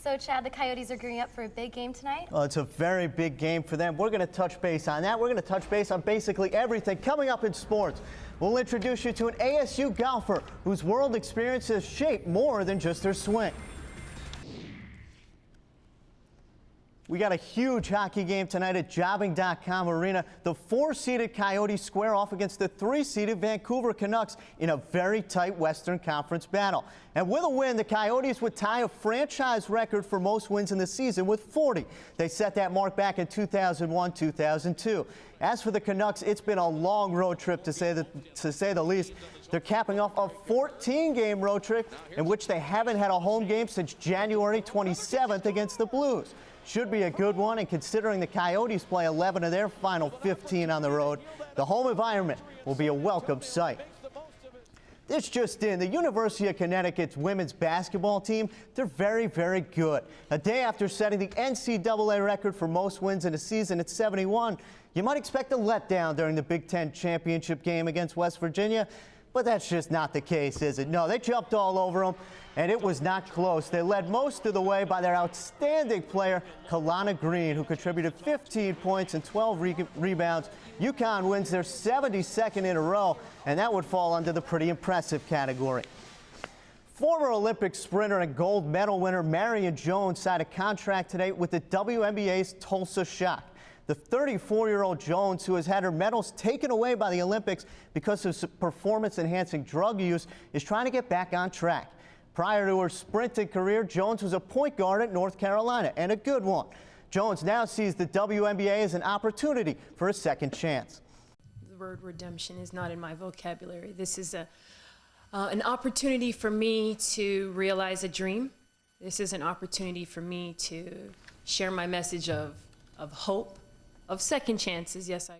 So, Chad, the Coyotes are gearing up for a big game tonight? Well, it's a very big game for them. We're going to touch base on that. We're going to touch base on basically everything coming up in sports. We'll introduce you to an ASU golfer whose world experience has shaped more than just their swing. We got a huge hockey game tonight at Jobbing.com Arena. The 4-seeded Coyotes square off against the 3-seeded Vancouver Canucks in a very tight Western Conference battle. And with a win, the Coyotes would tie a franchise record for most wins in the season with 40. They set that mark back in 2001-2002. As for the Canucks, it's been a long road trip to say the least. They're capping off a 14-game road trip in which they haven't had a home game since January 27th against the Blues. Should be a good one, and considering the Coyotes play 11 of their final 15 on the road, the home environment will be a welcome sight. This just in, the University of Connecticut's women's basketball team, they're very, very good. A day after setting the NCAA record for most wins in a season at 71, you might expect a letdown during the Big Ten championship game against West Virginia, but that's just not the case, is it? No, they jumped all over them, and it was not close. They led most of the way by their outstanding player, Kalana Green, who contributed 15 points and 12 rebounds. UConn wins their 72nd in a row, and that would fall under the pretty impressive category. Former Olympic sprinter and gold medal winner Marion Jones signed a contract today with the WNBA's Tulsa Shock. The 34-year-old Jones, who has had her medals taken away by the Olympics because of performance-enhancing drug use, is trying to get back on track. Prior to her sprinting career, Jones was a point guard at North Carolina, and a good one. Jones now sees the WNBA as an opportunity for a second chance. The word redemption is not in my vocabulary. This is an opportunity for me to realize a dream. This is an opportunity for me to share my message of hope, of second chances. Yes, I.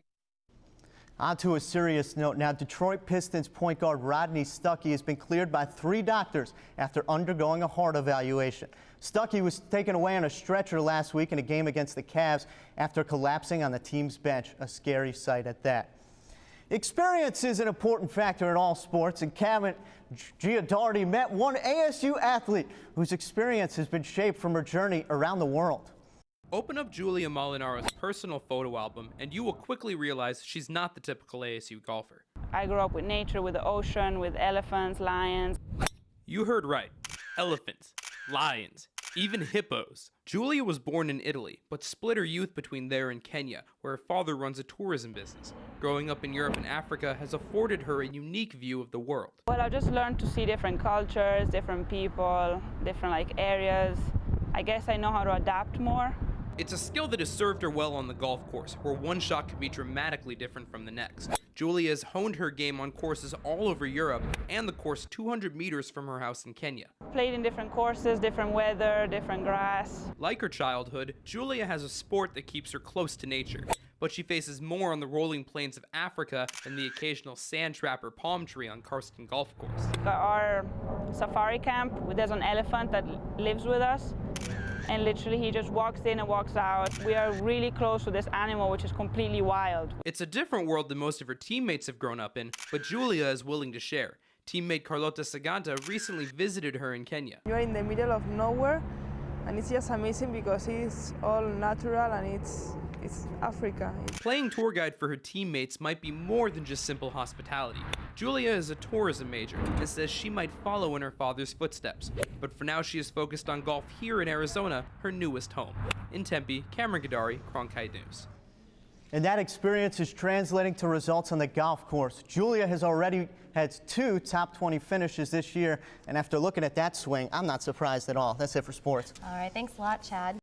On to a serious note now. Detroit Pistons point guard Rodney Stuckey has been cleared by 3 doctors after undergoing a heart evaluation. Stuckey was taken away on a stretcher last week in a game against the Cavs after collapsing on the team's bench, a scary sight at that. Experience is an important factor in all sports, and Kevin Giudardi met one ASU athlete whose experience has been shaped from her journey around the world. Open up Julia Molinaro's personal photo album and you will quickly realize she's not the typical ASU golfer. I grew up with nature, with the ocean, with elephants, lions. You heard right. Elephants, lions, even hippos. Julia was born in Italy, but split her youth between there and Kenya, where her father runs a tourism business. Growing up in Europe and Africa has afforded her a unique view of the world. Well, I've just learned to see different cultures, different people, different areas. I guess I know how to adapt more. It's a skill that has served her well on the golf course, where one shot can be dramatically different from the next. Julia has honed her game on courses all over Europe and the course 200 meters from her house in Kenya. Played in different courses, different weather, different grass. Like her childhood, Julia has a sport that keeps her close to nature, but she faces more on the rolling plains of Africa than the occasional sand trap or palm tree on Karsten Golf Course. Our safari camp, there's an elephant that lives with us. And literally he just walks in and walks out. We are really close to this animal, which is completely wild. It's a different world than most of her teammates have grown up in, but Julia is willing to share. Teammate Carlota Saganta recently visited her in Kenya. You're in the middle of nowhere, and it's just amazing because it's all natural and it's Africa. Playing tour guide for her teammates might be more than just simple hospitality. Julia is a tourism major and says she might follow in her father's footsteps. But for now, she is focused on golf here in Arizona, her newest home. In Tempe, Cameron Godari, Cronkite News. And that experience is translating to results on the golf course. Julia has already had 2 top 20 finishes this year, and after looking at that swing, I'm not surprised at all. That's it for sports. All right, thanks a lot, Chad.